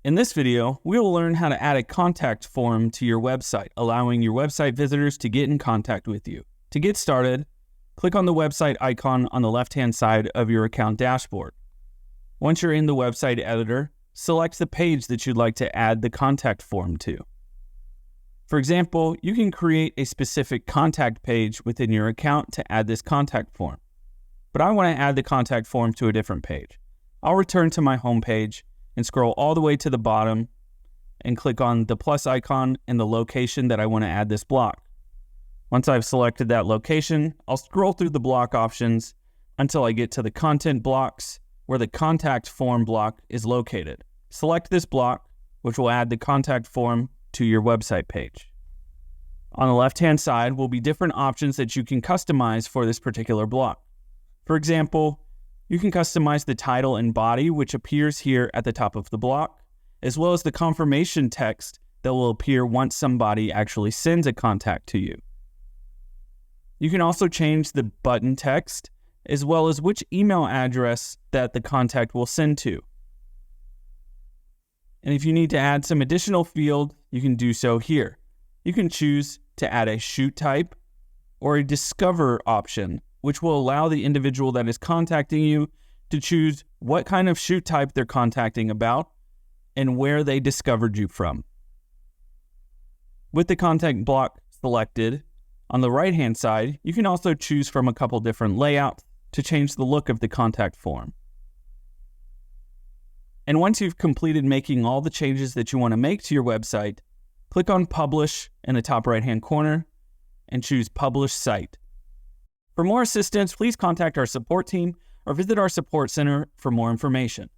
In this video, we will learn how to add a contact form to your website, allowing your website visitors to get in contact with you. To get started, click on the website icon on the left-hand side of your account dashboard. Once you're in the website editor, select the page that you'd like to add the contact form to. For example, you can create a specific contact page within your account to add this contact form. But I want to add the contact form to a different page. I'll return to my home page and scroll all the way to the bottom and click on the plus icon and the location that I want to add this block. Once I've selected that location, I'll scroll through the block options until I get to the content blocks where the contact form block is located. Select this block, which will add the contact form to your website page. On the left-hand side will be different options that you can customize for this particular block. For example, you can customize the title and body, which appears here at the top of the block, as well as the confirmation text that will appear once somebody actually sends a contact to you. You can also change the button text, as well as which email address that the contact will send to. And if you need to add some additional field, you can do so here. You can choose to add a shoot type or a discover option, which will allow the individual that is contacting you to choose what kind of shoot type they're contacting about and where they discovered you from. With the contact block selected, on the right-hand side, you can also choose from a couple different layouts to change the look of the contact form. And once you've completed making all the changes that you want to make to your website, click on Publish in the top right-hand corner and choose Publish Site. For more assistance, please contact our support team or visit our support center for more information.